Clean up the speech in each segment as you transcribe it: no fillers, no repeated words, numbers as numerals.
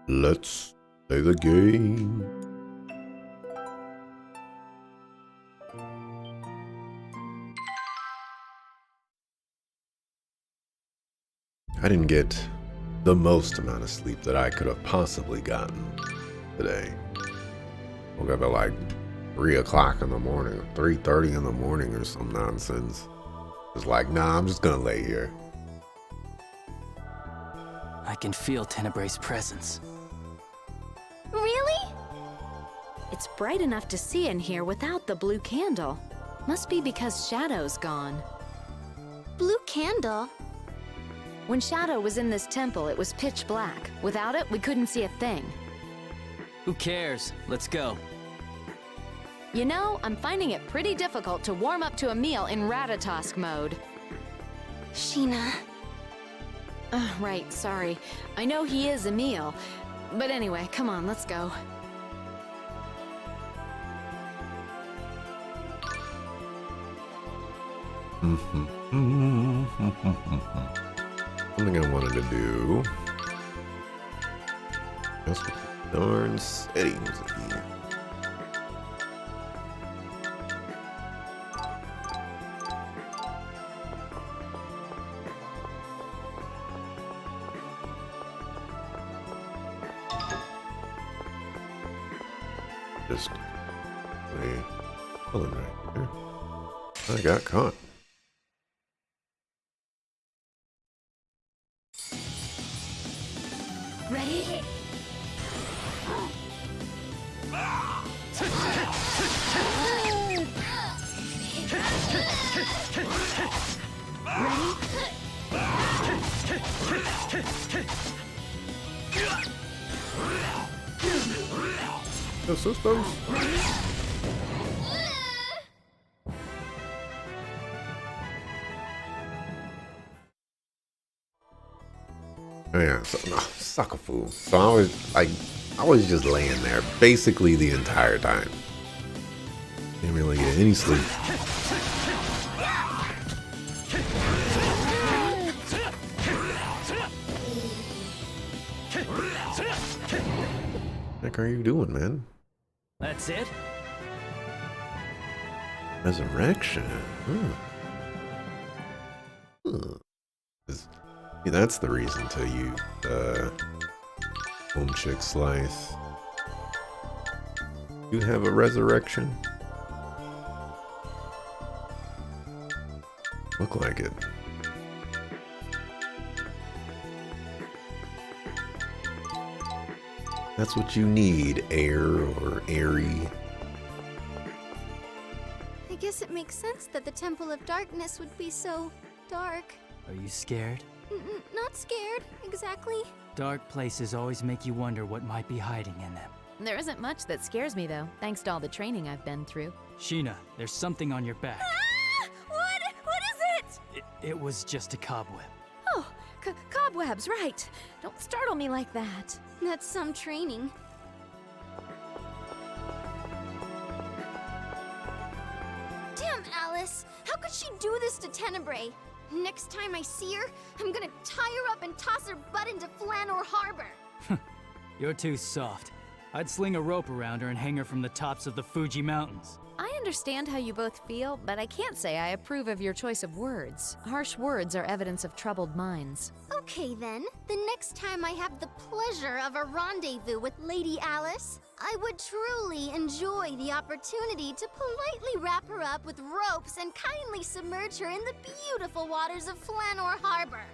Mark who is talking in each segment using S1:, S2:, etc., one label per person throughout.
S1: Let's play the game. I didn't get the most amount of sleep that I could have possibly gotten today. Woke up at like 3 o'clock in the morning, 3:30 in the morning or some nonsense. It's like, nah, I'm just gonna lay here.
S2: I can feel Tenebray's presence.
S3: Really? It's bright enough to see in here without the blue candle. Must be because Shadow's gone.
S4: Blue candle?
S3: When Shadow was in this temple, it was pitch black. Without it, we couldn't see a thing.
S2: Who cares? Let's go.
S3: You know, I'm finding it pretty difficult to warm up to a meal in Ratatosk mode.
S4: Sheena.
S3: Right, sorry. I know he is Emil. But anyway, come on, let's go.
S1: Something I wanted to do. That's what the darn settings here. Just pulling right there. I got caught.
S4: Ready?
S1: The sisters. Oh yeah, so, no, sucker fool. So I was just laying there basically the entire time. Didn't really get any sleep. What the heck are you doing, man?
S2: That's it?
S1: Resurrection. Yeah, that's the reason to use Home Chick Slice. You have a resurrection? Look like it. That's what you need, air or airy.
S4: I guess it makes sense that the Temple of Darkness would be so dark.
S2: Are you scared?
S4: Not scared, exactly.
S2: Dark places always make you wonder what might be hiding in them.
S3: There isn't much that scares me, though, thanks to all the training I've been through.
S2: Sheena, there's something on your back.
S4: Ah! What is it?
S2: It was just a cobweb.
S3: Oh, cobwebs, right. Don't startle me like that.
S4: That's some training. Damn, Alice! How could she do this to Tenebrae? Next time I see her, I'm gonna tie her up and toss her butt into Flanor Harbor.
S2: You're too soft. I'd sling a rope around her and hang her from the tops of the Fuji Mountains.
S3: I understand how you both feel, but I can't say I approve of your choice of words. Harsh words are evidence of troubled minds.
S4: Okay then, the next time I have the pleasure of a rendezvous with Lady Alice, I would truly enjoy the opportunity to politely wrap her up with ropes and kindly submerge her in the beautiful waters of Flanor Harbor.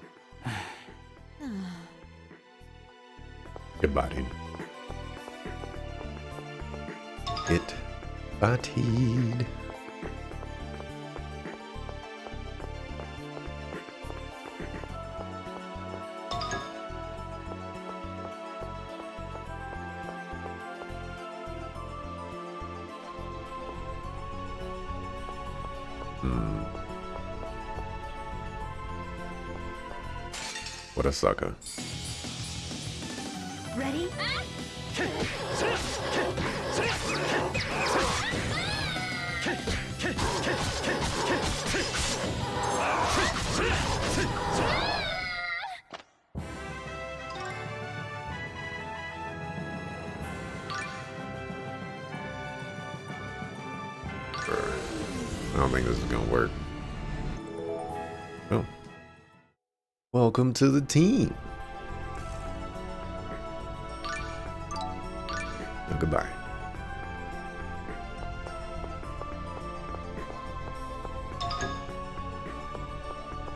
S1: Goodbye, dude. Get bodied. What a sucker.
S4: Ready?
S1: I don't think this is gonna work. Oh. Welcome to the team. Oh, goodbye.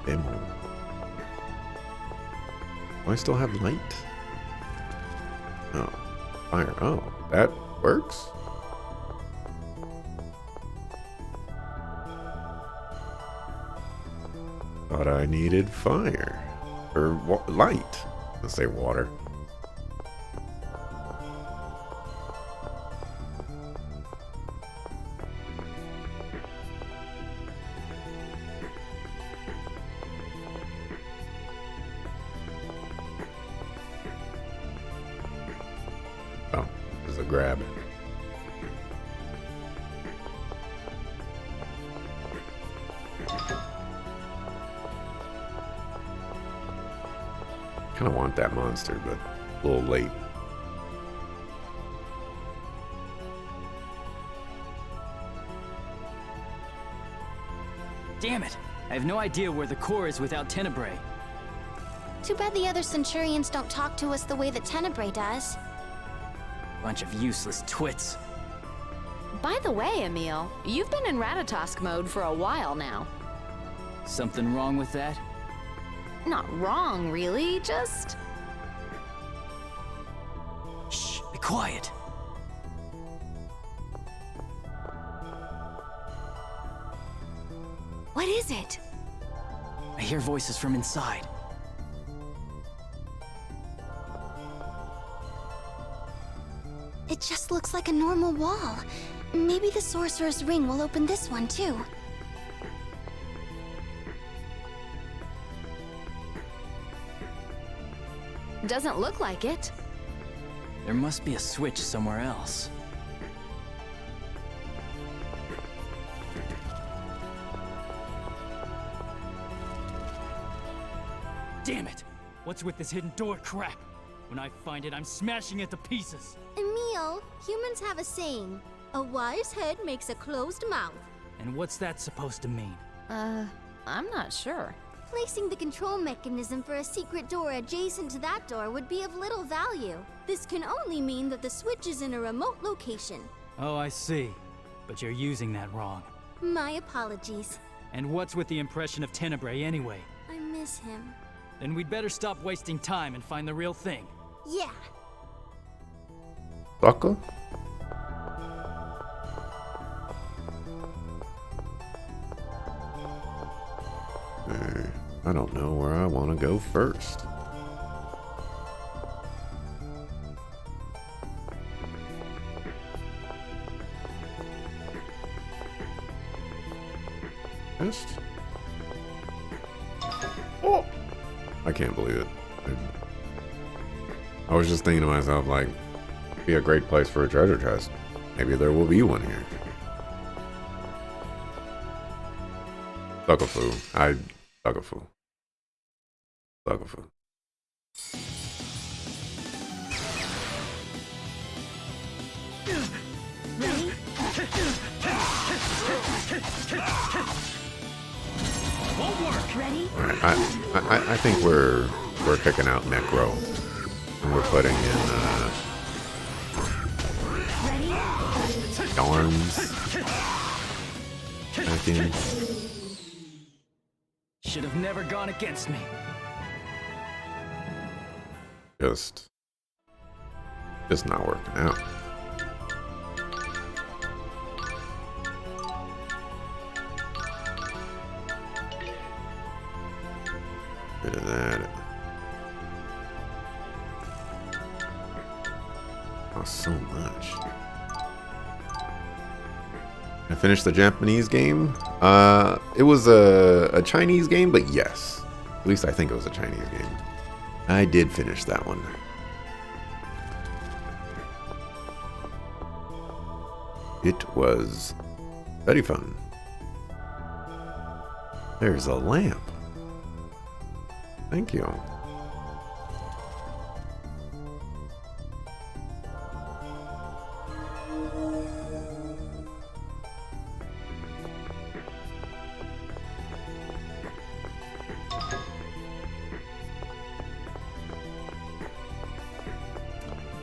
S1: Demo. Do I still have light? Oh. Fire. Oh, that works? Thought I needed fire. Or light. Let's say water. Oh, there's a grab. Kind of want that monster, but a little late.
S2: Damn it! I have no idea where the core is without Tenebrae.
S4: Too bad the other Centurions don't talk to us the way that Tenebrae does.
S2: Bunch of useless twits.
S3: By the way, Emil, you've been in Ratatosk mode for a while now.
S2: Something wrong with that?
S3: Not wrong, really, just...
S2: Shh, be quiet.
S4: What is it?
S2: I hear voices from inside.
S4: It just looks like a normal wall. Maybe the Sorcerer's Ring will open this one, too.
S3: Doesn't look like it.
S2: There must be a switch somewhere else. Damn it! What's with this hidden door crap? When I find it, I'm smashing it to pieces.
S4: Emil, humans have a saying. A wise head makes a closed mouth.
S2: And what's that supposed to mean?
S3: I'm not sure.
S4: Placing the control mechanism for a secret door adjacent to that door would be of little value. This can only mean that the switch is in a remote location.
S2: Oh, I see. But you're using that wrong.
S4: My apologies.
S2: And what's with the impression of Tenebrae anyway?
S4: I miss him.
S2: Then we'd better stop wasting time and find the real thing.
S4: Yeah.
S1: Sucker? I don't know where I want to go first. Just... Oh! I can't believe it. I was just thinking to myself, like, be a great place for a treasure chest. Maybe there will be one here. Suckafoo. Suckafoo. Suckafoo.
S4: Ready?
S2: Won't work.
S4: Ready?
S1: All right, I think we're kicking out Necro, and we're putting in
S4: Ready?
S1: Arms back in.
S2: Should have never gone against me.
S1: Just not working out. Rid of that. Oh, so much. I finished the Japanese game. It was a Chinese game, but yes. At least I think it was a Chinese game. I did finish that one. It was very fun. There's a lamp. Thank you.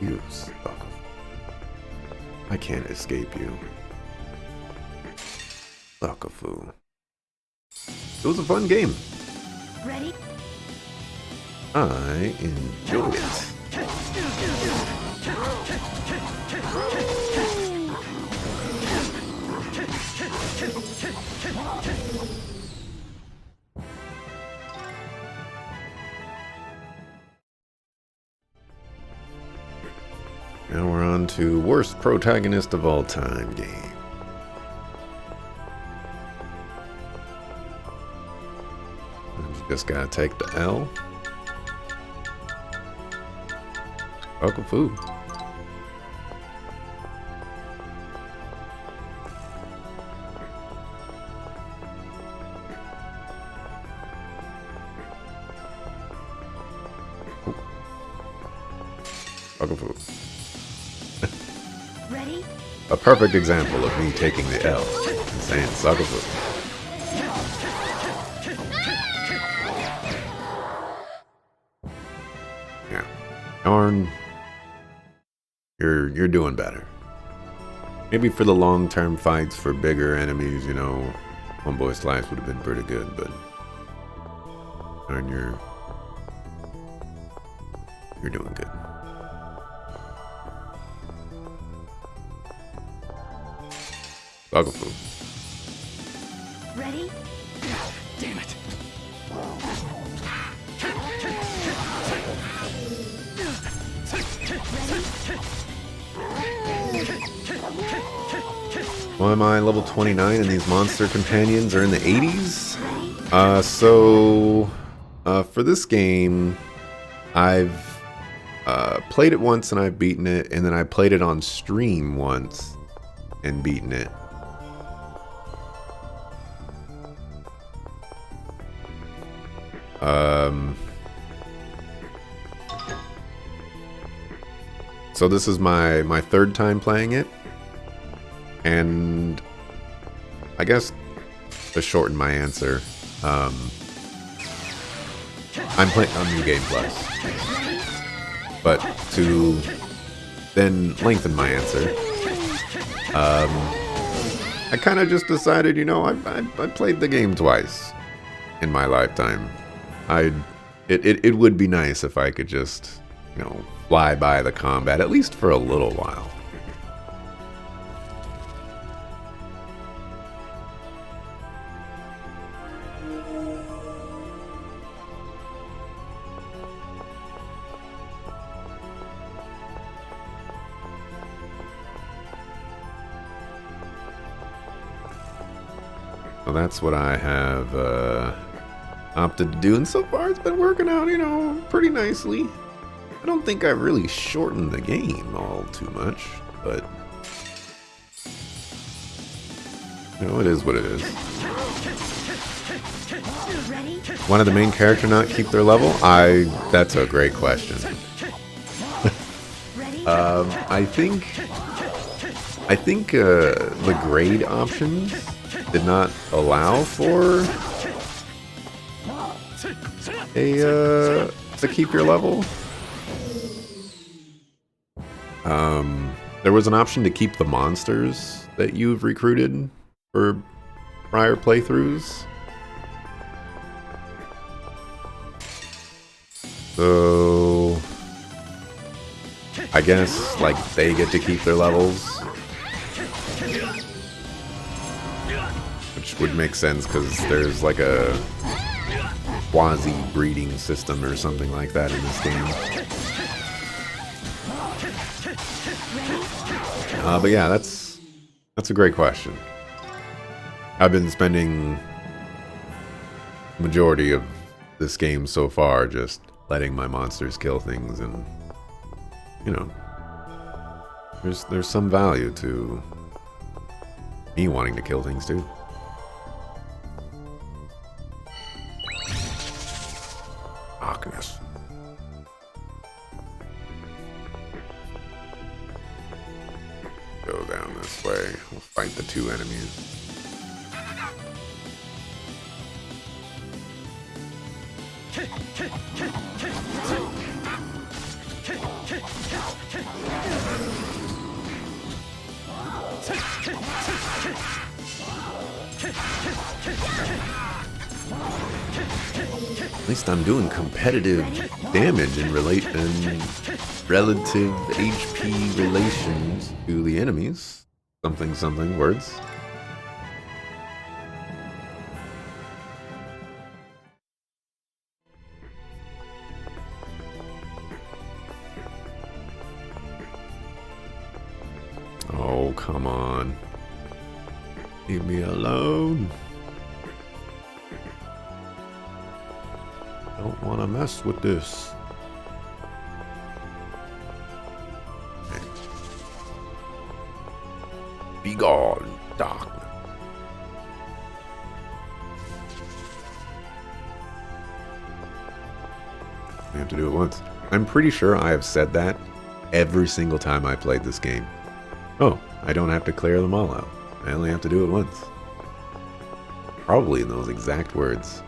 S1: You suck. I can't escape you. Suckafoo. It was a fun game.
S4: Ready?
S1: I enjoyed it. Now we're on to worst protagonist of all time game. Just gotta take the L. Suckafoo. Suckafoo.
S4: Ready?
S1: A perfect example of me taking the L and saying suckafoo. Yeah. Darn. You're doing better. Maybe for the long-term fights for bigger enemies, you know, Homeboy Slice would have been pretty good, but darn, you're doing good. Suckafoo.
S4: Ready?
S2: Damn it.
S1: Why am I level 29 and these monster companions are in the 80s? For this game, I've played it once and I've beaten it, and then I played it on stream once and beaten it. So this is my third time playing it, and I guess to shorten my answer, I'm playing on New Game Plus, but to then lengthen my answer, I kind of just decided, you know, I played the game twice in my lifetime. It would be nice if I could just, you know, fly by the combat, at least for a little while. So that's what I have opted to do, and so far it's been working out, you know, pretty nicely. I don't think I've really shortened the game all too much, but you know, it is what it is. Why did the main character not keep their level? That's a great question. I think the grade options did not allow for to keep your level. There was an option to keep the monsters that you've recruited for prior playthroughs. So I guess like they get to keep their levels, which would make sense because there's like a quasi breeding system or something like that in this game. But yeah, that's a great question. I've been spending the majority of this game so far just letting my monsters kill things, and you know, there's some value to me wanting to kill things too. Darkness. Go down this way. We'll fight the two enemies. At least I'm doing competitive damage in relative HP relations to the enemies. Something, something, words. Oh, come on. Leave me alone. Don't want to mess with this. Okay. Be gone, darkness. I have to do it once. I'm pretty sure I have said that every single time I played this game. Oh, I don't have to clear them all out. I only have to do it once. Probably in those exact words.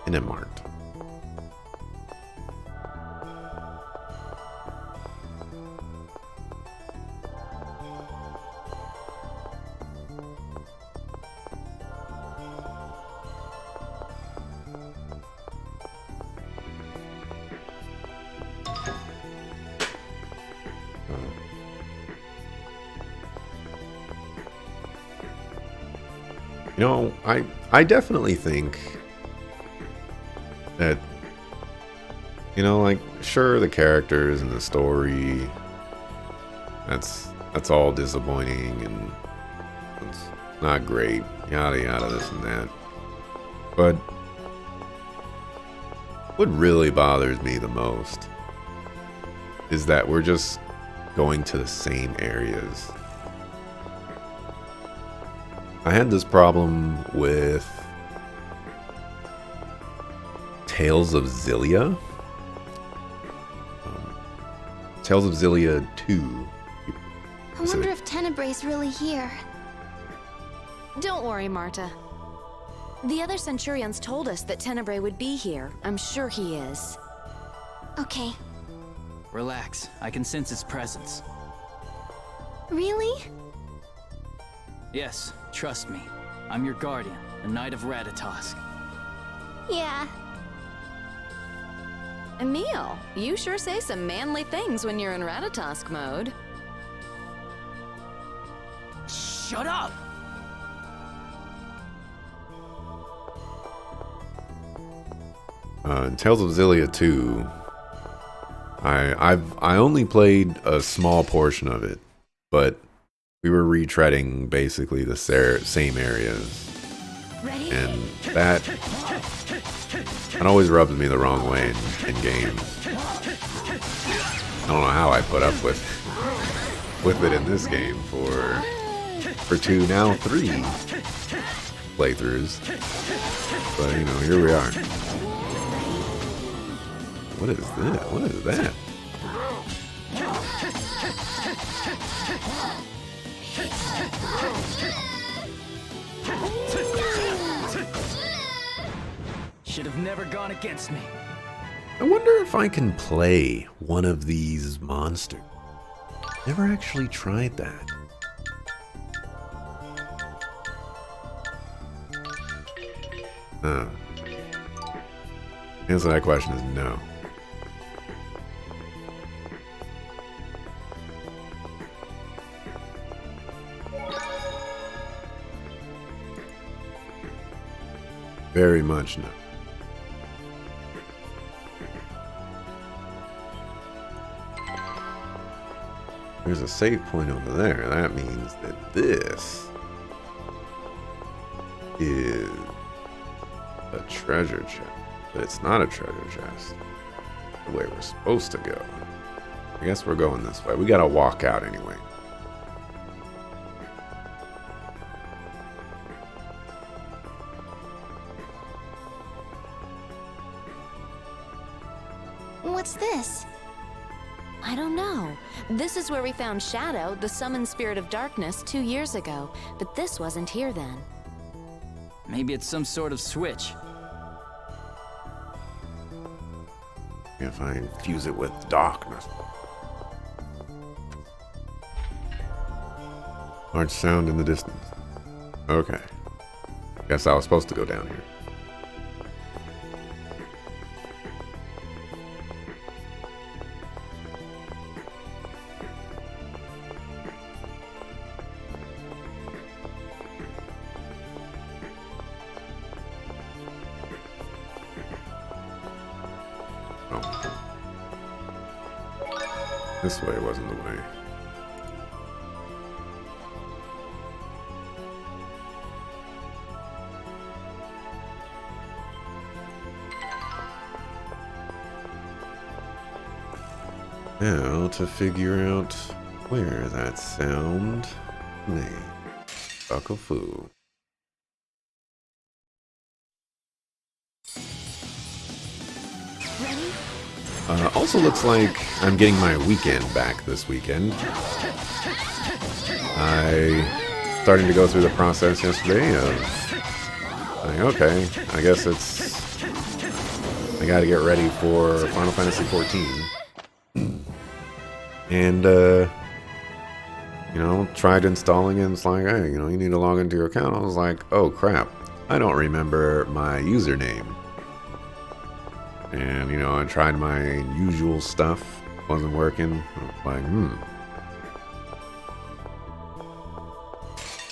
S1: And it marked. You know, I definitely think that, you know, like, sure, the characters and the story, that's all disappointing and it's not great, yada yada, this and that. But what really bothers me the most is that we're just going to the same areas. I had this problem with Tales of Xillia. Tales of Xillia 2.
S4: I wonder if Tenebray's really here.
S3: Don't worry, Marta. The other Centurions told us that Tenebrae would be here. I'm sure he is.
S4: Okay.
S2: Relax. I can sense his presence.
S4: Really?
S2: Yes, trust me. I'm your guardian, a knight of Ratatosk.
S4: Yeah.
S3: Emil, you sure say some manly things when you're in Ratatosk mode.
S2: Shut up!
S1: In Tales of Xillia 2, I only played a small portion of it, but we were retreading basically the same areas.
S4: Ready?
S1: And that always rubs me the wrong way in games. I don't know how I put up with it in this game for 2, now 3 playthroughs. But you know, here we are. What is that? What is that?
S2: Should have never gone against me.
S1: I wonder if I can play one of these monsters. Never actually tried that. The answer to that question is no. Very much no. There's a save point over there. That means that this is a treasure chest. But it's not a treasure chest. The way we're supposed to go. I guess we're going this way. We gotta walk out anyway.
S4: What's this?
S3: I don't know. This is where we found Shadow, the summoned spirit of darkness, 2 years ago, but this wasn't here then.
S2: Maybe it's some sort of switch.
S1: If I infuse it with darkness. Large sound in the distance. Okay. Guess I was supposed to go down here. This way wasn't the way. Now to figure out where that sound may. Buckle-foo.
S3: Ready?
S1: Also looks like I'm getting my weekend back this weekend. I starting to go through the process yesterday of like, okay, I guess I gotta get ready for Final Fantasy 14. And tried installing it, and it's like, hey, you need to log into your account. I was like, oh crap, I don't remember my username. And, I tried my usual stuff. Wasn't working. I was like,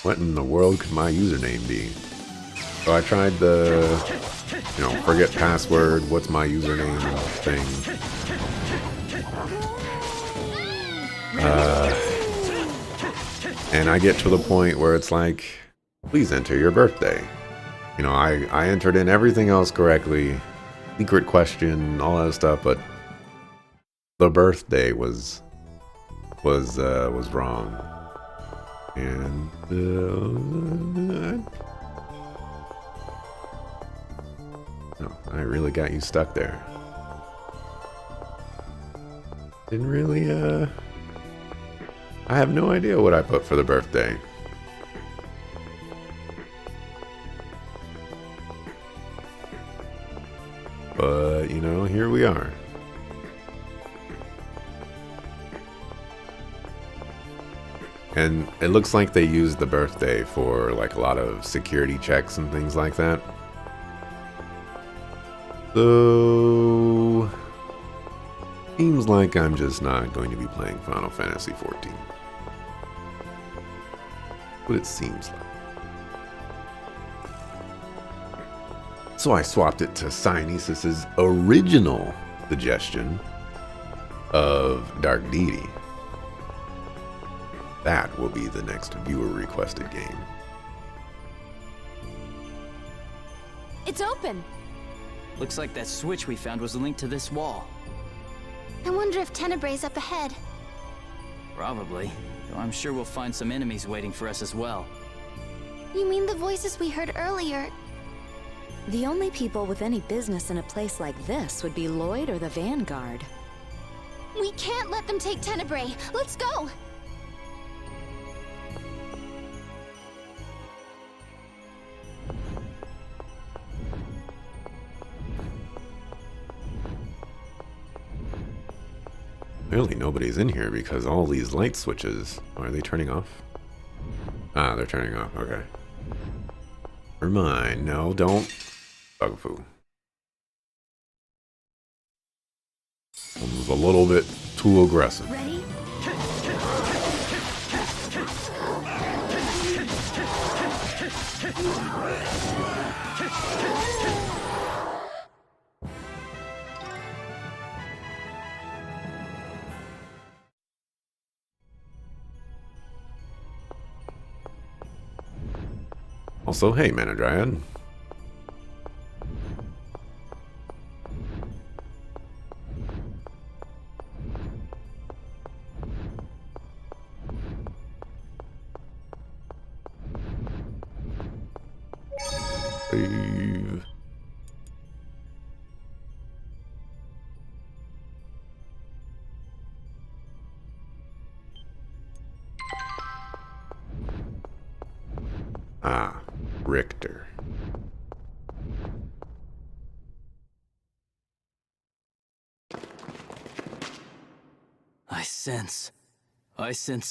S1: what in the world could my username be? So I tried the, forget password, what's my username thing. And I get to the point where it's like, please enter your birthday. I entered in everything else correctly. Secret question, all that stuff, but the birthday was wrong, and I really got you stuck there. Didn't really. I have no idea what I put for the birthday. But, here we are. And it looks like they used the birthday for like a lot of security checks and things like that. So, seems like I'm just not going to be playing Final Fantasy 14. What it seems like. So I swapped it to Cyanesis' original suggestion of Dark Deity. That will be the next viewer-requested game.
S3: It's open!
S2: Looks like that switch we found was linked to this wall.
S4: I wonder if Tenebray's up ahead.
S2: Probably. Though I'm sure we'll find some enemies waiting for us as well.
S4: You mean the voices we heard earlier?
S3: The only people with any business in a place like this would be Lloyd or the Vanguard.
S4: We can't let them take Tenebray. Let's go!
S1: Clearly nobody's in here because all these light switches, are they turning off? Ah, they're turning off, okay. Never mind, no, don't. Bugfoo. That was a little bit too aggressive.
S3: Ready?
S1: Also, hey, Manadryad. Save. Ah, Richter.
S2: I sense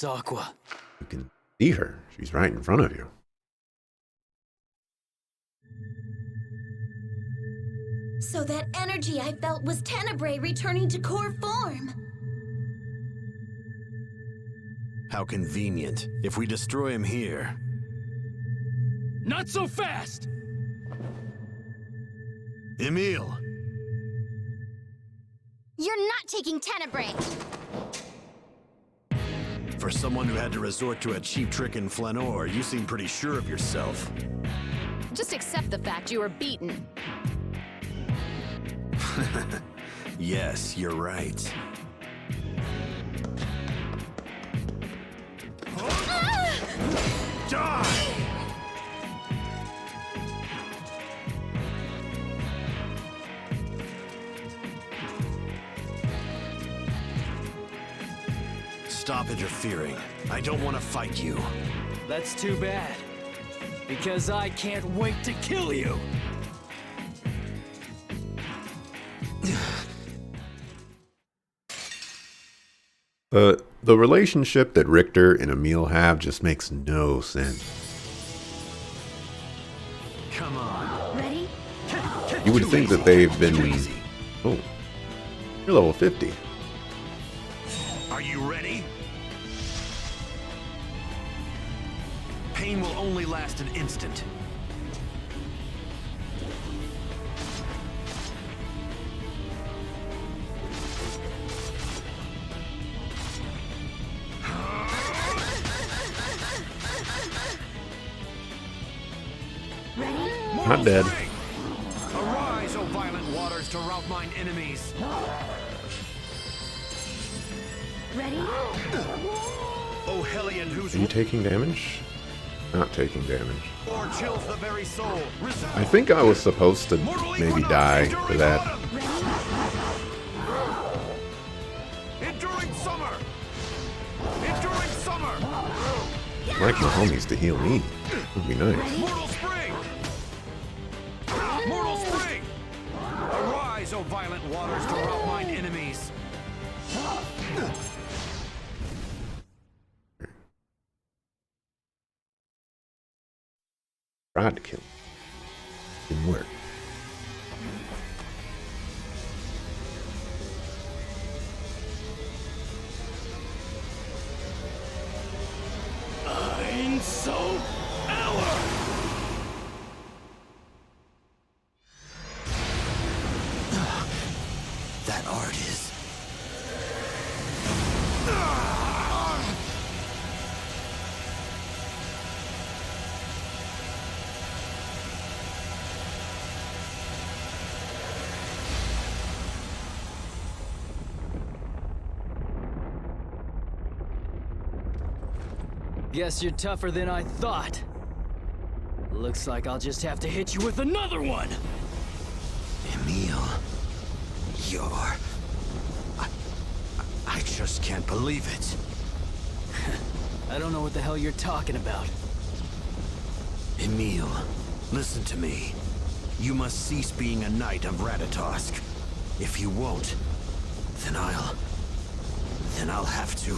S2: Aqua.
S1: You can see her. She's right in front of you.
S5: So that energy I felt was Tenebrae returning to core form.
S6: How convenient. If we destroy him here...
S2: Not so fast!
S6: Emil!
S4: You're not taking Tenebrae!
S6: For someone who had to resort to a cheap trick in Flanor, you seem pretty sure of yourself.
S3: Just accept the fact you were beaten.
S6: Yes, you're right. Die! Stop interfering. I don't want to fight you.
S2: That's too bad. Because I can't wait to kill you!
S1: The relationship that Richter and Emil have just makes no sense.
S6: Come on.
S5: Ready?
S1: You would think that they've been... Oh, you're level 50.
S6: Are you ready? Pain will only last an instant.
S1: Not dead.
S6: Arise, O violent waters, to rout mine enemies.
S5: Ready?
S6: O Hellion, whose
S1: Are you taking damage? Not taking damage.
S6: roar chills the very soul.
S1: I think I was supposed to maybe die for that.
S6: Enduring summer. Enduring summer.
S1: I'd like my homies to heal me. Would be nice.
S6: Mortal spring. Mortal spring. Arise, O violent waters, to rout mine enemies.
S1: Tried to kill him. Didn't work.
S2: I'm so hour!
S6: That art is...
S2: Guess you're tougher than I thought. Looks like I'll just have to hit you with another one!
S6: Emil, you're... I just can't believe it.
S2: I don't know what the hell you're talking about.
S6: Emil, listen to me. You must cease being a knight of Ratatosk. If you won't, then I'll have to...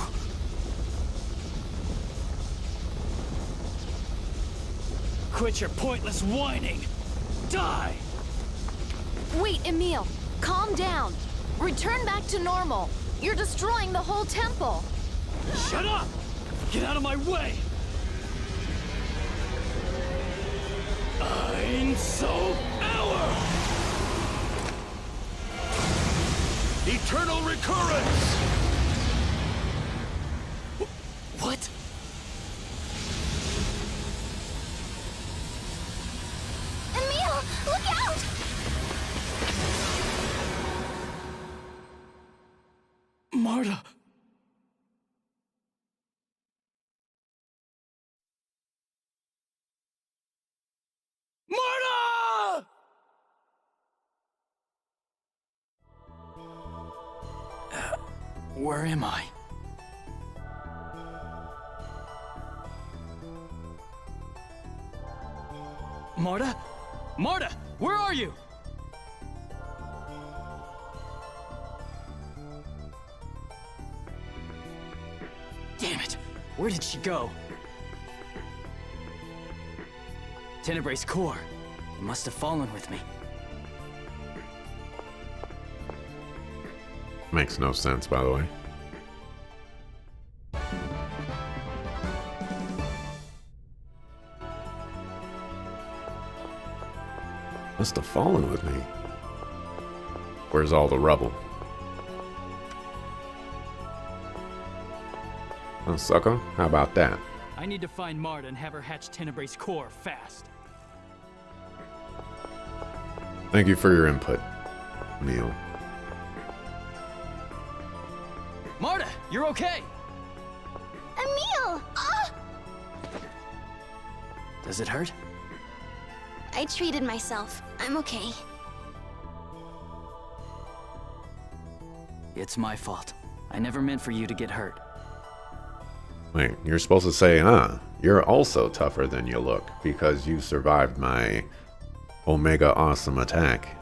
S2: Quit your pointless whining! Die!
S3: Wait, Emil. Calm down. Return back to normal. You're destroying the whole temple.
S2: Shut up! Get out of my way! I'm so hour!
S6: Eternal recurrence!
S2: What?
S4: Emil, look out!
S2: Marta! Marta! Where am I? Marta? Marta, where are you? Damn it! Where did she go? Tenebray's core. It must have fallen with me.
S1: Makes no sense, by the way. Must have fallen with me. Where's all the rubble? Oh, sucker, how about that?
S2: I need to find Marta and have her hatch Tenebray's core fast.
S1: Thank you for your input, Neil.
S2: Marta, you're okay!
S4: Emil! Ah!
S2: Does it hurt?
S4: I treated myself. I'm okay.
S2: It's my fault. I never meant for you to get hurt.
S1: Wait, you're supposed to say, you're also tougher than you look because you survived my Omega Awesome attack.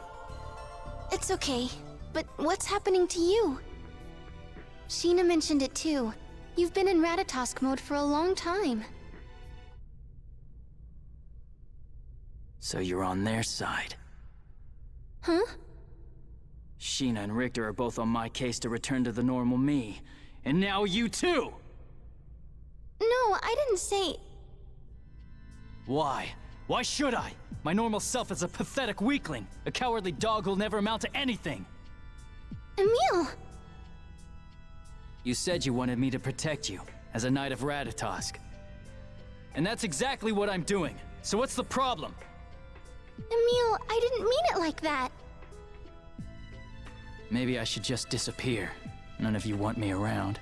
S4: It's okay, but what's happening to you? Sheena mentioned it too. You've been in Ratatosk mode for a long time.
S2: So you're on their side.
S4: Huh?
S2: Sheena and Richter are both on my case to return to the normal me. And now you too!
S4: No, I didn't say...
S2: Why? Why should I? My normal self is a pathetic weakling, a cowardly dog who'll never amount to anything.
S4: Emil!
S2: You said you wanted me to protect you, as a knight of Ratatosk. And that's exactly what I'm doing. So what's the problem?
S4: Emil, I didn't mean it like that.
S2: Maybe I should just disappear. None of you want me around.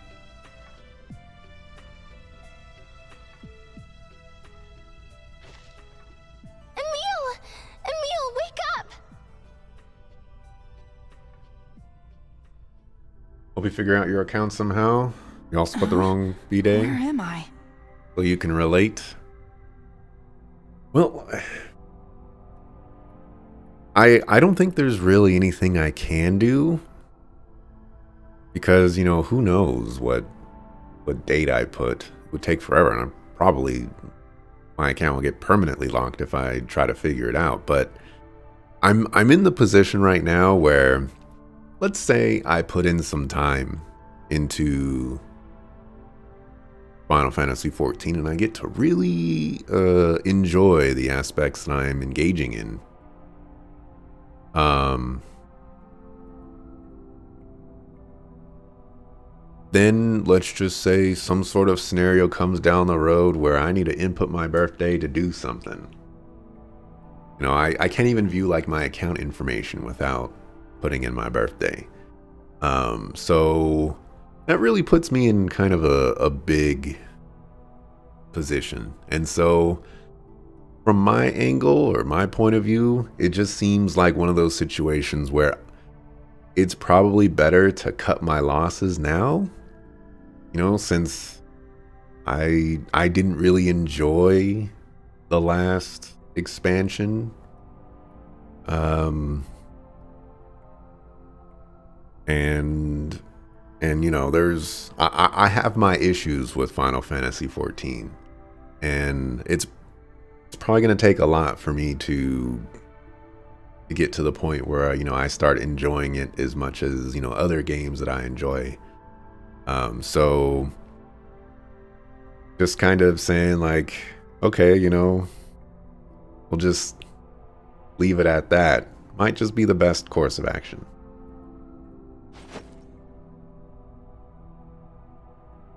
S4: Emil! Emil, wake up!
S1: Hope you figure out your account somehow. You also put the wrong B-Day.
S7: Where am I?
S1: So you can relate. Well, I don't think there's really anything I can do. Because, who knows what date I put. It would take forever, and my account will get permanently locked if I try to figure it out. But I'm in the position right now where, let's say I put in some time into Final Fantasy XIV and I get to really enjoy the aspects that I'm engaging in. Then let's just say some sort of scenario comes down the road where I need to input my birthday to do something. I can't even view like my account information without putting in my birthday. So that really puts me in kind of a big position. And so from my angle or my point of view, it just seems like one of those situations where it's probably better to cut my losses now. Since I didn't really enjoy the last expansion. And there's I have my issues with Final Fantasy XIV, and it's probably going to take a lot for me to get to the point where I start enjoying it as much as other games that I enjoy. So just kind of saying like, okay, we'll just leave it at that. Might just be the best course of action.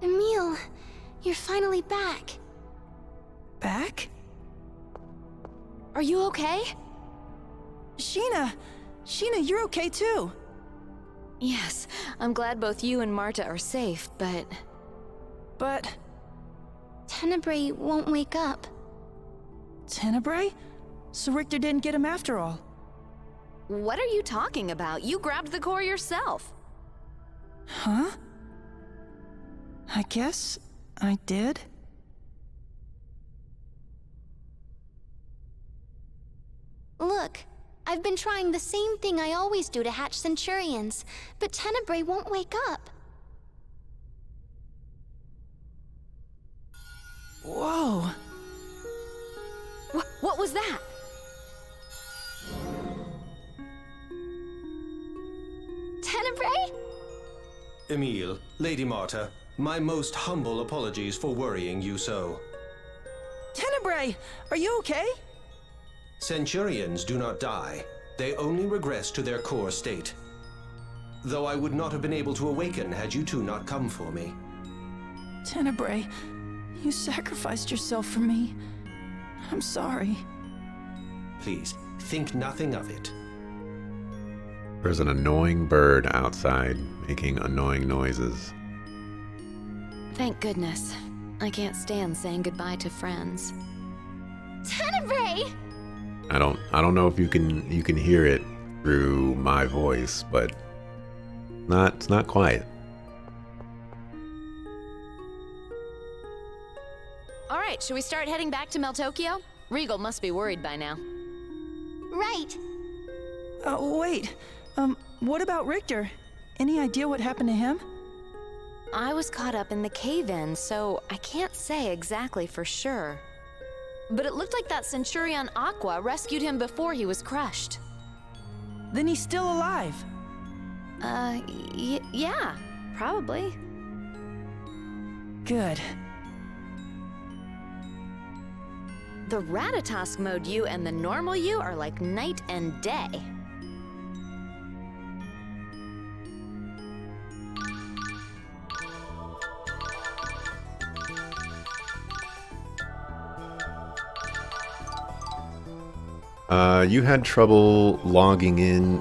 S4: Emil, you're finally back.
S7: Back?
S3: Are you okay?
S7: Sheena! Sheena, you're okay too.
S3: Yes, I'm glad both you and Marta are safe, but...
S7: But...
S4: Tenebrae won't wake up.
S7: Tenebrae? So Richter didn't get him after all.
S3: What are you talking about? You grabbed the core yourself.
S7: Huh? I guess I did.
S4: look. I've been trying the same thing I always do to hatch Centurions, but Tenebrae won't wake up.
S7: Whoa.
S3: What was that?
S4: Tenebrae?
S8: Emile, Lady Marta, my most humble apologies for worrying you so.
S7: Tenebrae, are you okay?
S8: Centurions do not die. They only regress to their core state. Though I would not have been able to awaken had you two not come for me.
S7: Tenebrae, you sacrificed yourself for me. I'm sorry.
S8: Please, think nothing of it.
S1: There's an annoying bird outside making annoying noises.
S3: Thank goodness. I can't stand saying goodbye to friends.
S4: Tenebrae!
S1: I don't know if you can hear it through my voice, but it's not quiet.
S3: All right, should we start heading back to Meltokyo? Regal must be worried by now.
S4: Right.
S7: Wait. What about Richter? Any idea what happened to him?
S3: I was caught up in the cave-in, so I can't say exactly for sure. But it looked like that Centurion Aqua rescued him before he was crushed.
S7: Then he's still alive.
S3: Yeah, probably.
S7: Good.
S3: The Ratatosk mode you and the normal you are like night and day.
S1: You had trouble logging in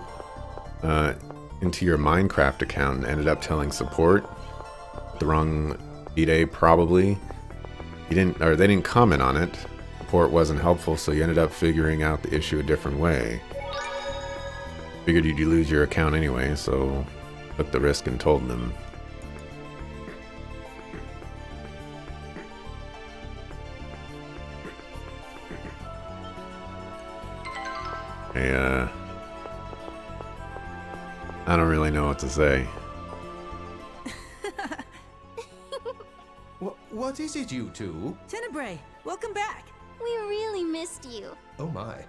S1: into your Minecraft account and ended up telling support the wrong B-Day probably. They didn't comment on it. Support wasn't helpful, so you ended up figuring out the issue a different way. Figured you'd lose your account anyway, so took the risk and told them. Hey, I don't really know what to say.
S8: What is it, you two?
S7: Tenebrae, welcome back.
S4: We really missed you.
S8: Oh my.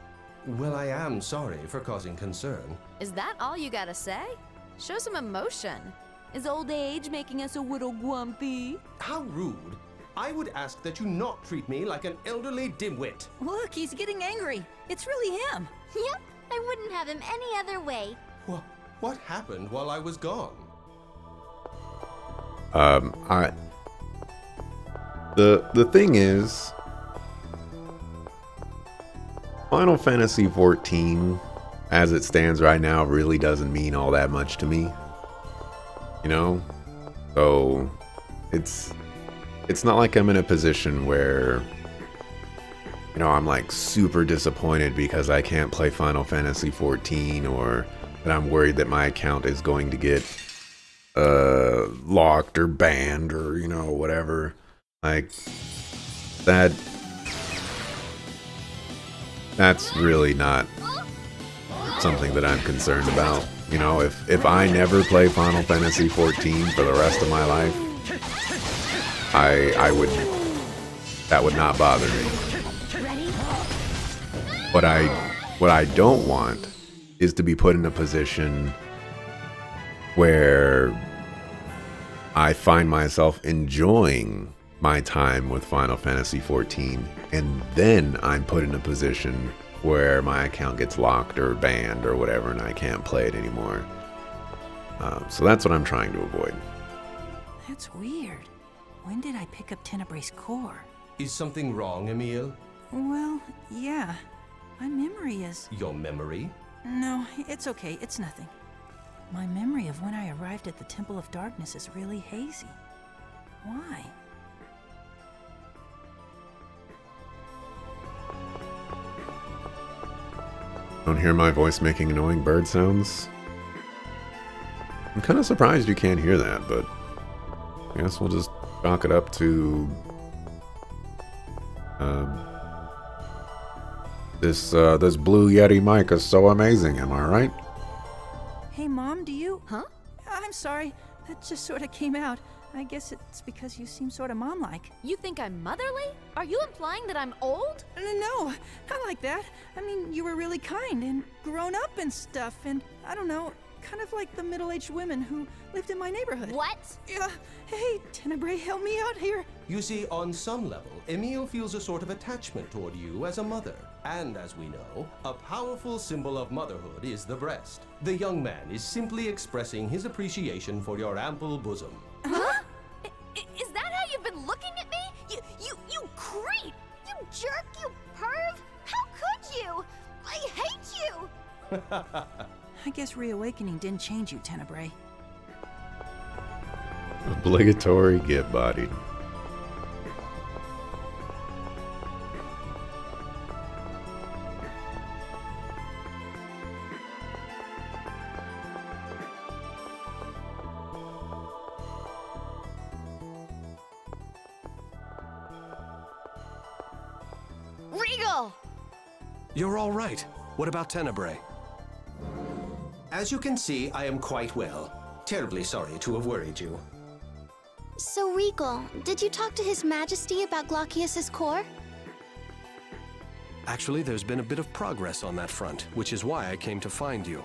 S8: Well, I am sorry for causing concern.
S3: Is that all you gotta say? Show some emotion. Is old age making us a little grumpy?
S8: How rude. I would ask that you not treat me like an elderly dimwit.
S7: Look, he's getting angry. It's really him.
S4: Yep, I wouldn't have him any other way.
S8: What happened while I was gone?
S1: The thing is, Final Fantasy XIV, as it stands right now, really doesn't mean all that much to me. You know? So, it's not like I'm in a position where, you know, I'm like super disappointed because I can't play Final Fantasy XIV, or that I'm worried that my account is going to get locked or banned or, you know, whatever. Like, that's really not something that I'm concerned about. You know, if I never play Final Fantasy XIV for the rest of my life, that would not bother me. What I don't want is to be put in a position where I find myself enjoying my time with Final Fantasy XIV, and then I'm put in a position where my account gets locked or banned or whatever, and I can't play it anymore. So that's what I'm trying to avoid.
S7: That's weird. When did I pick up Tenebrae's core?
S8: Is something wrong, Emile?
S7: Well, yeah. My memory is...
S8: Your memory?
S7: No, it's okay. It's nothing. My memory of when I arrived at the Temple of Darkness is really hazy. Why?
S1: Don't hear my voice making annoying bird sounds? I'm kind of surprised you can't hear that, but I guess we'll just chalk it up to This blue Yeti mic is so amazing, am I right?
S7: Hey, Mom, do you...
S3: Huh?
S7: I'm sorry. That just sort of came out. I guess it's because you seem sort of mom-like.
S3: You think I'm motherly? Are you implying that I'm old?
S7: No, not like that. I mean, you were really kind and grown up and stuff, and I don't know, kind of like the middle-aged women who lived in my neighborhood.
S3: What?
S7: Yeah. Hey, Tenebrae, help me out here.
S8: You see, on some level, Emile feels a sort of attachment toward you as a mother. And as we know, a powerful symbol of motherhood is the breast. The young man is simply expressing his appreciation for your ample bosom.
S3: Huh? Is that how you've been looking at me? You creep!
S4: You jerk, you perv! How could you? I hate you!
S7: I guess reawakening didn't change you, Tenebrae.
S1: Obligatory get bodied.
S3: Regal!
S6: You're all right. What about Tenebrae?
S8: As you can see, I am quite well. Terribly sorry to have worried you.
S4: So, Regal, did you talk to His Majesty about Glaucius's core?
S6: Actually, there's been a bit of progress on that front, which is why I came to find you.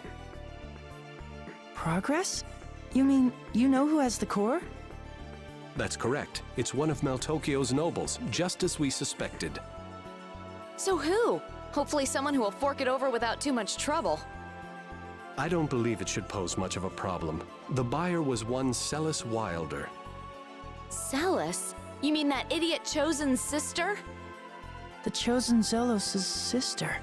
S7: Progress? You mean you know who has the core?
S6: That's correct. It's one of Maltokio's nobles, just as we suspected.
S3: So who? Hopefully someone who will fork it over without too much trouble.
S6: I don't believe it should pose much of a problem. The buyer was one Celis Wilder.
S3: Celis? You mean that idiot Chosen's sister?
S7: The chosen Zelos' sister.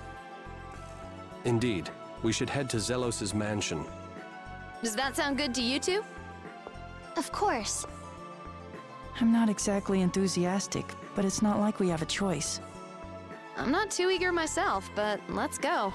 S6: Indeed. We should head to Zelos' mansion.
S3: Does that sound good to you two?
S4: Of course.
S7: I'm not exactly enthusiastic, but it's not like we have a choice.
S3: I'm not too eager myself, but let's go.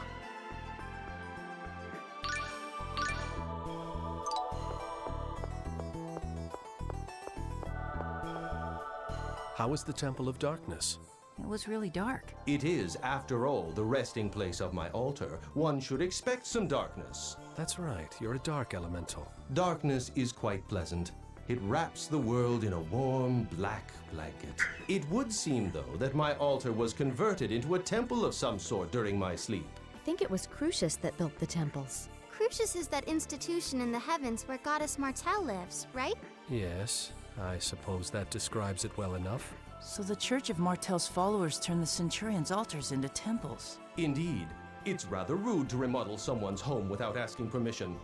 S6: How is the Temple of Darkness?
S7: It was really dark.
S8: It is, after all, the resting place of my altar. One should expect some darkness.
S6: That's right, you're a dark elemental.
S8: Darkness is quite pleasant. It wraps the world in a warm, black blanket. It would seem, though, that my altar was converted into a temple of some sort during my sleep.
S3: I think it was Crucius that built the temples.
S4: Crucius is that institution in the heavens where Goddess Martel lives, right?
S6: Yes, I suppose that describes it well enough.
S7: So the Church of Martel's followers turned the Centurion's altars into temples.
S8: Indeed. It's rather rude to remodel someone's home without asking permission.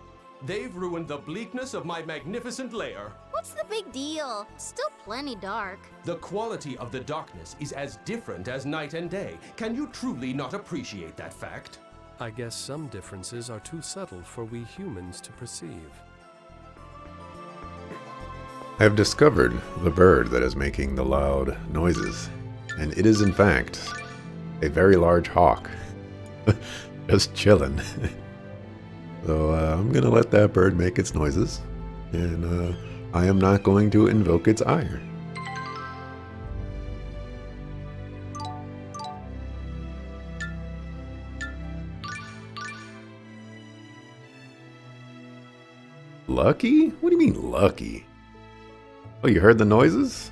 S8: They've ruined the bleakness of my magnificent lair.
S4: What's the big deal? Still plenty dark.
S8: The quality of the darkness is as different as night and day. Can you truly not appreciate that fact?
S6: I guess some differences are too subtle for we humans to perceive.
S1: I have discovered the bird that is making the loud noises, and it is in fact a very large hawk. Just chilling. So I'm gonna let that bird make its noises, and I am not going to invoke its ire. Lucky? What do you mean lucky? Oh, you heard the noises?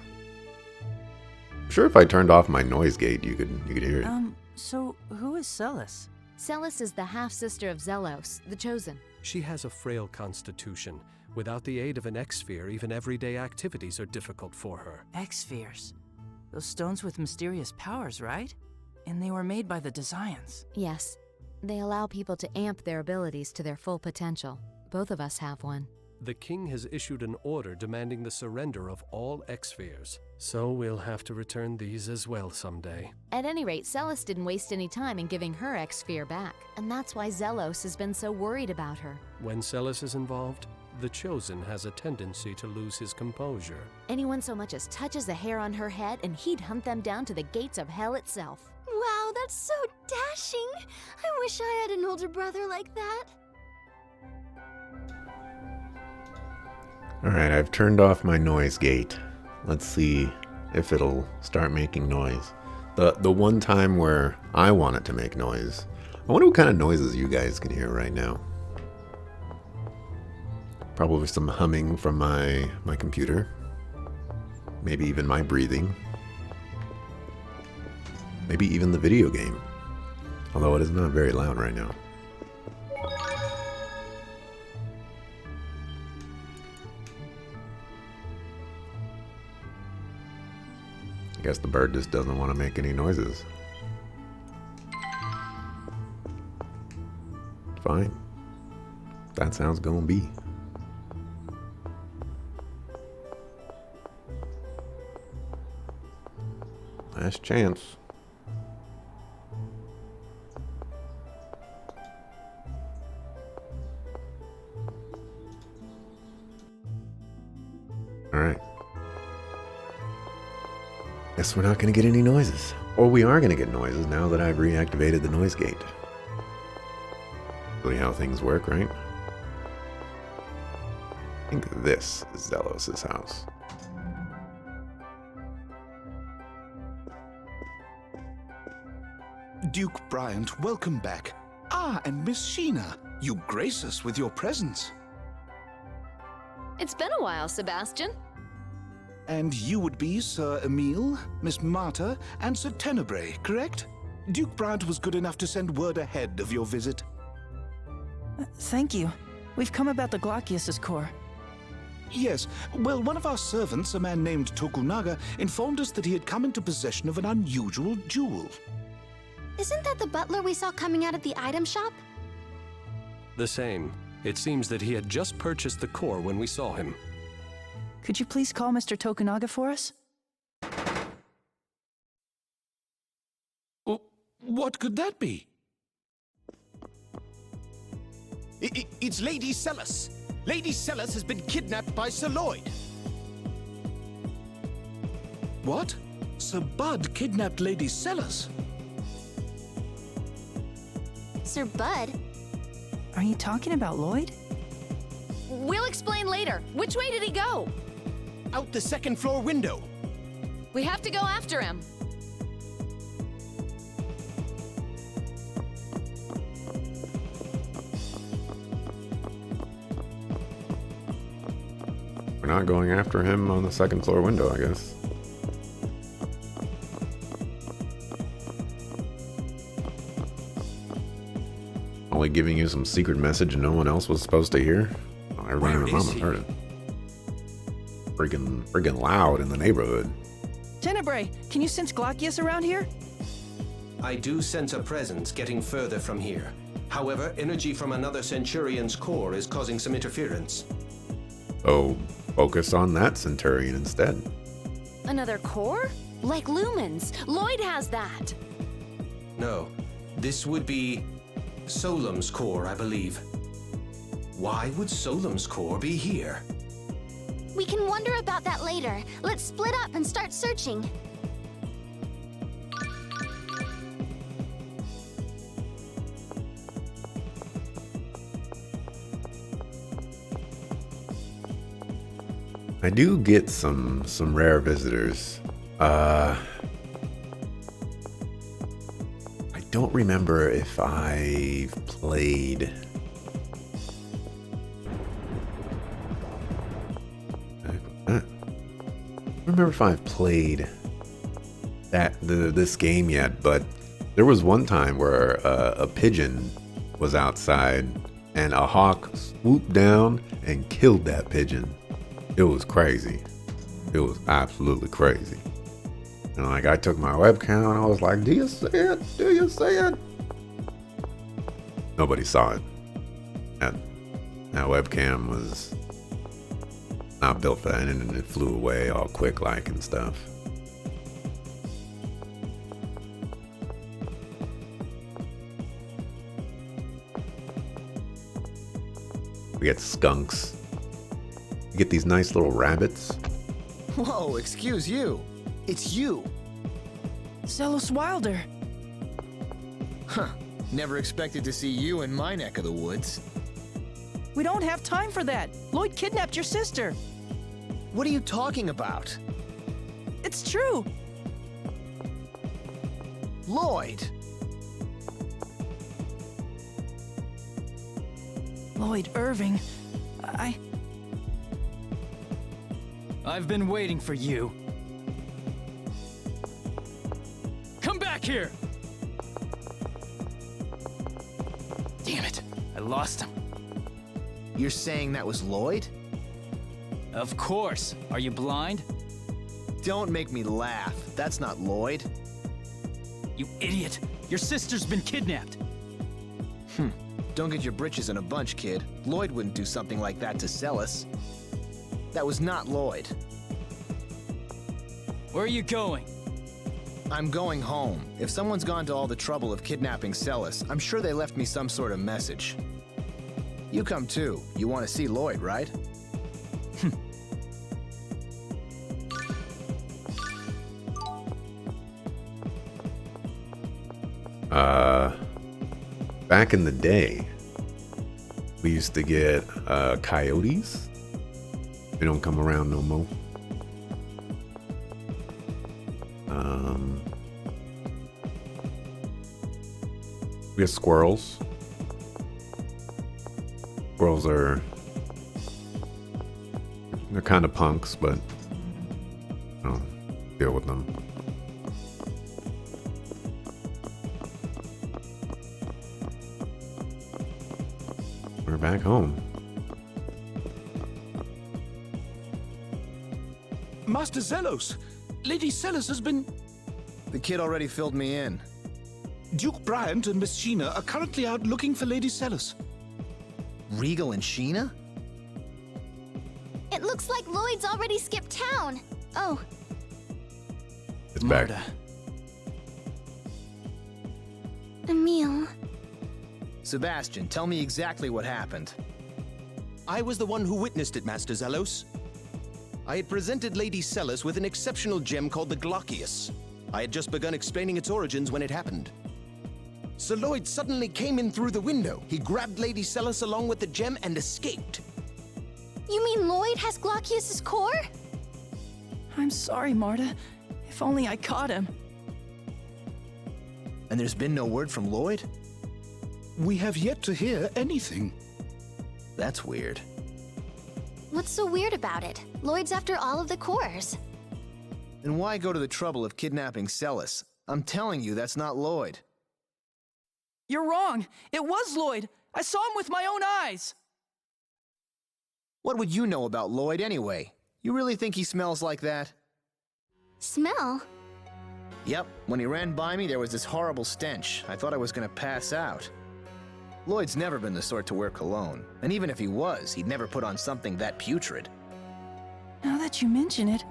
S1: I'm sure if I turned off my noise gate, you could hear it.
S7: So who is Celis?
S3: Celis is the half-sister of Zelos, the Chosen.
S6: She has a frail constitution. Without the aid of an X-sphere, even everyday activities are difficult for her.
S7: X-spheres. Those stones with mysterious powers, right? And they were made by the Desians.
S3: Yes. They allow people to amp their abilities to their full potential. Both of us have one.
S6: The king has issued an order demanding the surrender of all X-spheres. So we'll have to return these as well someday.
S3: At any rate, Celis didn't waste any time in giving her X-sphere back. And that's why Zelos has been so worried about her.
S6: When Celis is involved, the Chosen has a tendency to lose his composure.
S3: Anyone so much as touches a hair on her head and he'd hunt them down to the gates of hell itself.
S4: Wow, that's so dashing. I wish I had an older brother like that.
S1: Alright, I've turned off my noise gate. Let's see if it'll start making noise. The one time where I want it to make noise. I wonder what kind of noises you guys can hear right now. Probably some humming from my computer. Maybe even my breathing. Maybe even the video game. Although it is not very loud right now. I guess the bird just doesn't want to make any noises. Fine. That's how it's gonna be. Last chance. Alright. Guess we're not gonna get any noises. Or we are gonna get noises now that I've reactivated the noise gate. Really how things work, right? I think this is Zelos' house.
S9: Duke Bryant, welcome back. Ah, and Miss Sheena, you grace us with your presence.
S3: It's been a while, Sebastian.
S9: And you would be Sir Emile, Miss Marta, and Sir Tenebrae, correct? Duke Bryant was good enough to send word ahead of your visit.
S7: Thank you. We've come about the Glaucius' core.
S9: Yes, well, one of our servants, a man named Tokunaga, informed us that he had come into possession of an unusual jewel.
S4: Isn't that the butler we saw coming out of the item shop?
S10: The same. It seems that he had just purchased the core when we saw him.
S7: Could you please call Mr. Tokunaga for us?
S9: What could that be?
S11: It's Lady Celis. Lady Celis has been kidnapped by Sir Lloyd.
S9: What? Sir Bud kidnapped Lady Celis?
S4: Sir Bud?
S7: Are you talking about Lloyd?
S3: We'll explain later. Which way did he go?
S11: Out the second floor window.
S3: We have to go after him.
S1: We're not going after him on the second floor window, I guess. Only giving you some secret message no one else was supposed to hear? Oh, everybody and their mama heard it. Friggin' loud in the neighborhood.
S7: Tenebrae, can you sense Glaucius around here?
S8: I do sense a presence getting further from here. However, energy from another Centurion's core is causing some interference.
S1: Oh, focus on that Centurion instead.
S3: Another core? Like lumens. Lloyd has that.
S8: No, this would be Solemn's core, I believe. Why would Solemn's core be here?
S4: We can wonder about that later. Let's split up and start searching.
S1: I do get some rare visitors. I don't remember if I've played. I don't remember if I've played this game yet, but there was one time where a pigeon was outside and a hawk swooped down and killed that pigeon. It was crazy. It was absolutely crazy. And like I took my webcam and I was like, do you see it? Do you see it? Nobody saw it. That webcam was not built for that, and it flew away all quick like and stuff. We get skunks. We get these nice little rabbits.
S11: Whoa, excuse you. It's you.
S7: Zelos Wilder.
S11: Huh. Never expected to see you in my neck of the woods.
S7: We don't have time for that. Lloyd kidnapped your sister.
S11: What are you talking about?
S7: It's true.
S11: Lloyd!
S7: Lloyd Irving.
S2: I've been waiting for you. Come back here! Damn it, I lost him.
S11: You're saying that was Lloyd?
S2: Of course. Are you blind?
S11: Don't make me laugh. That's not Lloyd.
S2: You idiot! Your sister's been kidnapped!
S11: Don't get your britches in a bunch, kid. Lloyd wouldn't do something like that to Celis. That was not Lloyd.
S2: Where are you going?
S11: I'm going home. If someone's gone to all the trouble of kidnapping Celis, I'm sure they left me some sort of message. You come too. You want to see Lloyd, right?
S1: Back in the day, we used to get coyotes. They don't come around no more. We have squirrels. Squirrels they're kind of punks, but I don't deal with them. We're back home.
S9: Master Zelos, Lady Celis has been...
S11: The kid already filled me in.
S9: Duke Bryant and Miss Sheena are currently out looking for Lady Celis.
S11: Regal and Sheena?
S4: It looks like Lloyd's already skipped town. Oh,
S1: It's back.
S2: Marta.
S4: Emil.
S11: Sebastian, tell me exactly what happened.
S8: I was the one who witnessed it, Master Zelos. I had presented Lady Celis with an exceptional gem called the Glaucius. I had just begun explaining its origins when it happened. Sir Lloyd suddenly came in through the window. He grabbed Lady Celis along with the gem and escaped.
S4: You mean Lloyd has Glaucius's core?
S7: I'm sorry, Marta. If only I caught him.
S11: And there's been no word from Lloyd?
S9: We have yet to hear anything.
S11: That's weird.
S4: What's so weird about it? Lloyd's after all of the cores.
S11: Then why go to the trouble of kidnapping Celis? I'm telling you, that's not Lloyd.
S7: You're wrong. It was Lloyd. I saw him with my own eyes.
S11: What would you know about Lloyd anyway? You really think he smells like that?
S4: Smell?
S11: Yep, when he ran by me, there was this horrible stench. I thought I was gonna pass out. Lloyd's never been the sort to wear cologne, and even if he was, he'd never put on something that putrid.
S7: Now that you mention it,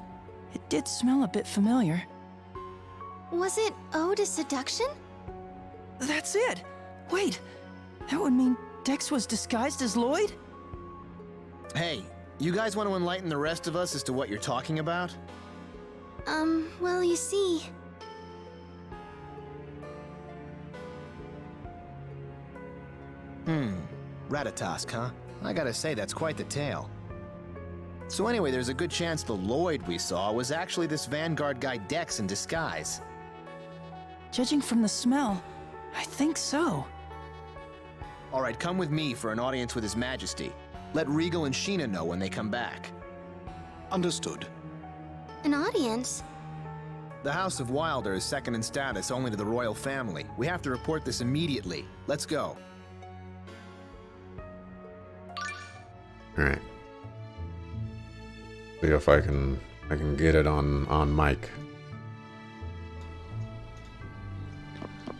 S7: it did smell a bit familiar.
S4: Was it Ode to Seduction?
S7: That's it. Wait, that would mean Dex was disguised as Lloyd?
S11: Hey, you guys want to enlighten the rest of us as to what you're talking about?
S4: Well, you see...
S11: Ratatosk, huh? I gotta say, that's quite the tale. So anyway, there's a good chance the Lloyd we saw was actually this Vanguard guy Dex in disguise.
S7: Judging from the smell, I think so.
S11: Alright, come with me for an audience with His Majesty. Let Regal and Sheena know when they come back.
S9: Understood.
S4: An audience?
S11: The House of Wilder is second in status only to the royal family. We have to report this immediately. Let's go.
S1: Alright. See if I can get it on mic.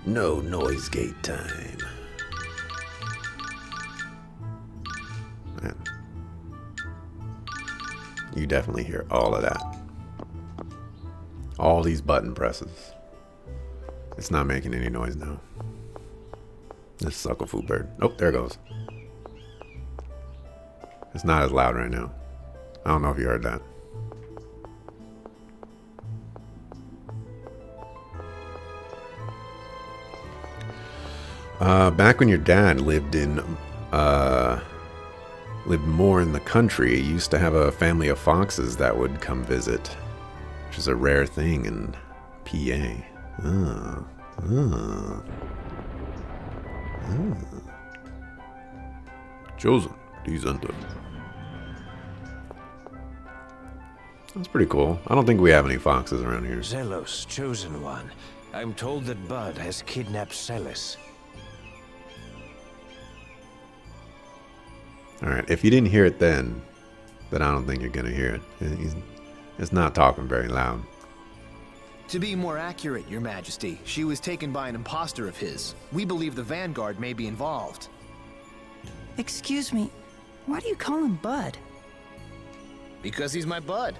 S1: No noise gate time. Man. You definitely hear all of that. All these button presses. It's not making any noise now. This sucklefoot bird. Oh, there it goes. It's not as loud right now. I don't know if you heard that. Back when your dad lived more in the country, he used to have a family of foxes that would come visit, which is a rare thing in PA. Ah. Ah. Chosen. Descender. That's pretty cool. I don't think we have any foxes around here.
S6: Zelos, Chosen One. I'm told that Bud has kidnapped Celis.
S1: Alright, if you didn't hear it then I don't think you're gonna hear it. It's not talking very loud.
S11: To be more accurate, Your Majesty, she was taken by an imposter of his. We believe the Vanguard may be involved.
S7: Excuse me, why do you call him Bud?
S11: Because he's my bud.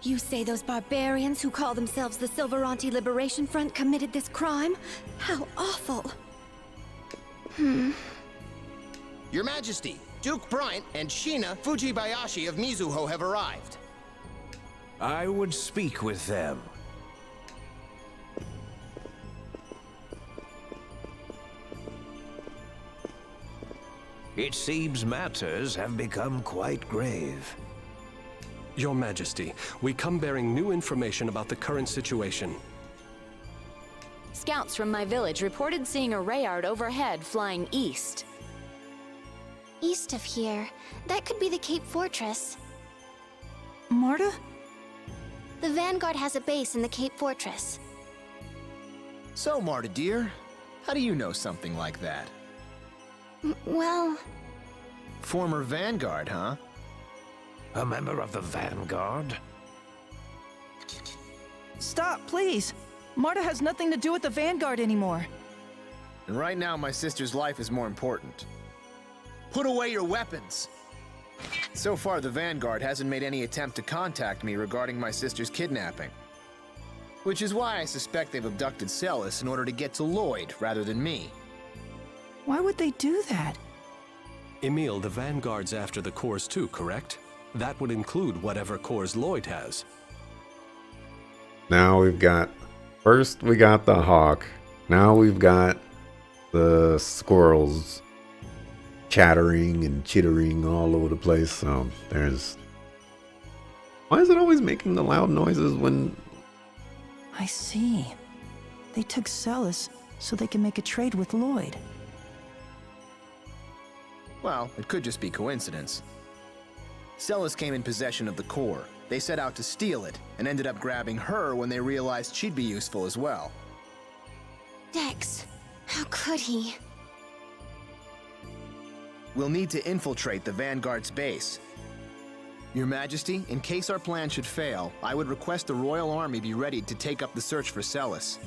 S5: You say those barbarians who call themselves the Silveranti Liberation Front committed this crime? How awful.
S12: Your Majesty, Duke Bryant and Shina Fujibayashi of Mizuho have arrived.
S6: I would speak with them. It seems matters have become quite grave.
S10: Your Majesty, we come bearing new information about the current situation.
S3: Scouts from my village reported seeing a Rayard overhead flying east.
S4: East of here. That could be the Cape Fortress.
S7: Marta?
S4: The Vanguard has a base in the Cape Fortress.
S11: So, Marta dear, how do you know something like that?
S4: Well...
S11: Former Vanguard, huh?
S6: A member of the Vanguard?
S7: Stop, please! Marta has nothing to do with the Vanguard anymore.
S11: And right now, my sister's life is more important. Put away your weapons! So far, the Vanguard hasn't made any attempt to contact me regarding my sister's kidnapping. Which is why I suspect they've abducted Celis in order to get to Lloyd rather than me.
S7: Why would they do that?
S10: Emil, the Vanguard's after the cores too, correct? That would include whatever cores Lloyd has.
S1: Now we've got... First we got the hawk. Now we've got the squirrels chattering and chittering all over the place. So there's... Why is it always making the loud noises when...
S7: I see. They took Celis so they can make a trade with Lloyd.
S11: Well, it could just be coincidence. Celis came in possession of the core. They set out to steal it, and ended up grabbing her when they realized she'd be useful as well.
S4: Dex, how could he?
S11: We'll need to infiltrate the Vanguard's base. Your Majesty, in case our plan should fail, I would request the Royal Army be ready to take up the search for Celis.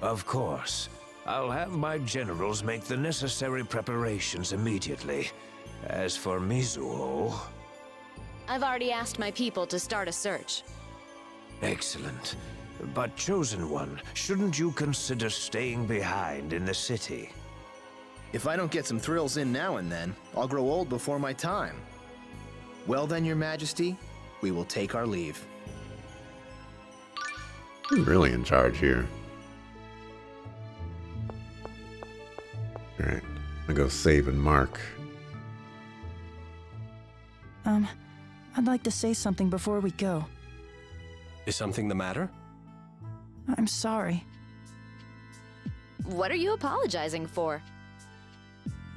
S6: Of course. I'll have my generals make the necessary preparations immediately. As for Mizuho...
S3: I've already asked my people to start a search.
S6: Excellent. But Chosen One, shouldn't you consider staying behind in the city?
S11: If I don't get some thrills in now and then, I'll grow old before my time. Well then, Your Majesty, we will take our leave.
S1: Who's really in charge here? Alright, I'm gonna go save and mark.
S7: I'd like to say something before we go.
S10: Is something the matter?
S7: I'm sorry.
S3: What are you apologizing for?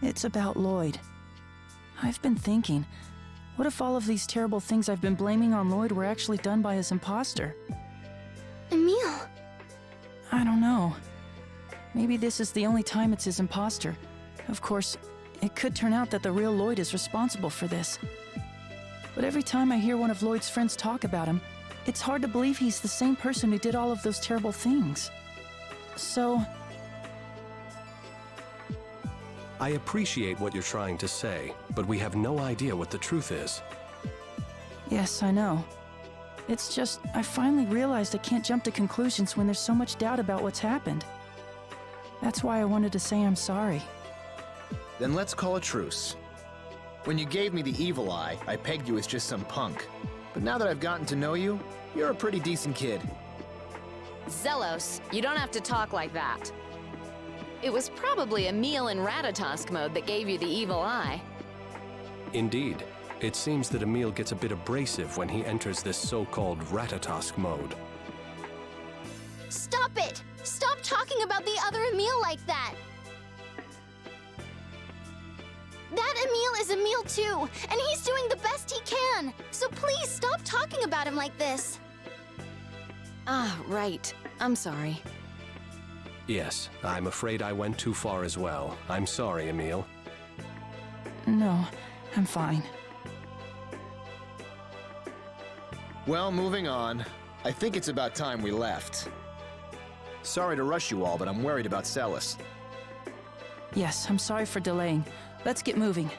S7: It's about Lloyd. I've been thinking, what if all of these terrible things I've been blaming on Lloyd were actually done by his imposter?
S4: Emil!
S7: I don't know. Maybe this is the only time it's his imposter. Of course, it could turn out that the real Lloyd is responsible for this. But every time I hear one of Lloyd's friends talk about him, it's hard to believe he's the same person who did all of those terrible things. So...
S10: I appreciate what you're trying to say, but we have no idea what the truth is.
S7: Yes, I know. It's just, I finally realized I can't jump to conclusions when there's so much doubt about what's happened. That's why I wanted to say I'm sorry.
S11: Then let's call a truce. When you gave me the evil eye, I pegged you as just some punk. But now that I've gotten to know you, you're a pretty decent kid.
S3: Zelos, you don't have to talk like that. It was probably Emil in Ratatosk mode that gave you the evil eye.
S10: Indeed. It seems that Emil gets a bit abrasive when he enters this so-called Ratatosk mode.
S4: talking about the other Emil like that? That Emil is Emil too, and he's doing the best he can. So please stop talking about him like this.
S3: Ah, right. I'm sorry.
S10: Yes, I'm afraid I went too far as well. I'm sorry, Emil.
S7: No, I'm fine.
S11: Well, moving on. I think it's about time we left. Sorry to rush you all, but I'm worried about Celis.
S7: Yes, I'm sorry for delaying. Let's get moving.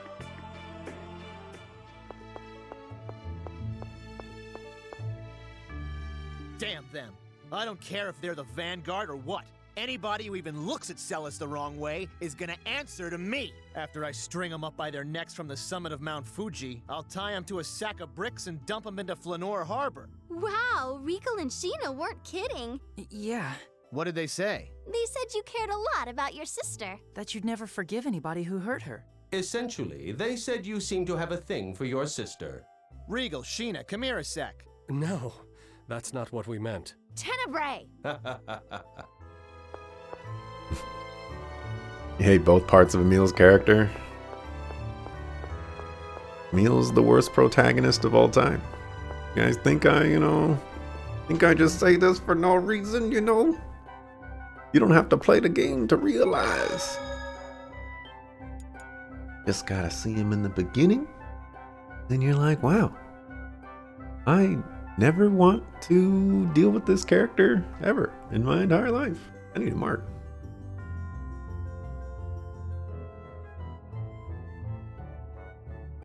S13: Damn them. I don't care if they're the Vanguard or what. Anybody who even looks at Celis the wrong way is gonna answer to me. After I string them up by their necks from the summit of Mount Fuji, I'll tie them to a sack of bricks and dump them into Flanor Harbor.
S4: Wow, Rico and Sheena weren't kidding.
S7: Yeah,
S11: What did they say?
S4: They said you cared a lot about your sister.
S7: that you'd never forgive anybody who hurt her.
S8: Essentially, they said you seem to have a thing for your sister.
S13: Regal, Sheena, come here a sec.
S10: No, that's not what we meant.
S4: Tenebrae!
S1: You hate both parts of Emil's character? Emil's the worst protagonist of all time. You guys think I just say this for no reason, You don't have to play the game to realize. Just gotta see him in the beginning, then you're like, wow, I never want to deal with this character ever in my entire life. I need a mark.